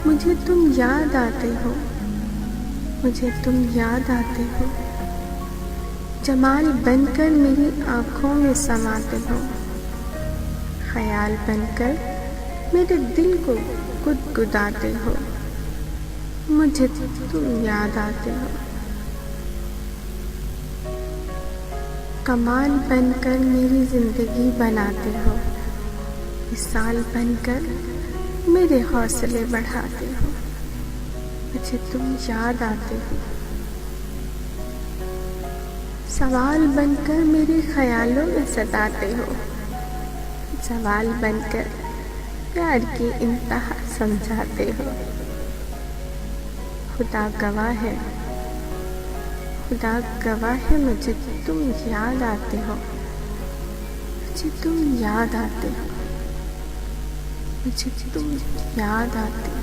मुझे तुम याद आते हो, मुझे तुम याद आते हो। जमाल बनकर मेरी आँखों में समाते हो, ख्याल बनकर मेरे दिल को गुदगुदाते हो। मुझे तुम याद आते हो। कमाल बनकर मेरी ज़िंदगी बनाते हो, मिसाल बनकर मेरे हौसले बढ़ाते हो। मुझे तुम याद आते हो। सवाल बनकर मेरे ख्यालों में सताते हो, सवाल बनकर प्यार की इंतहा समझाते हो। खुदा गवाह है, खुदा गवाह है, मुझे तुम याद आते हो। मुझे तुम याद आते हो। मुझे तुम याद आते हो।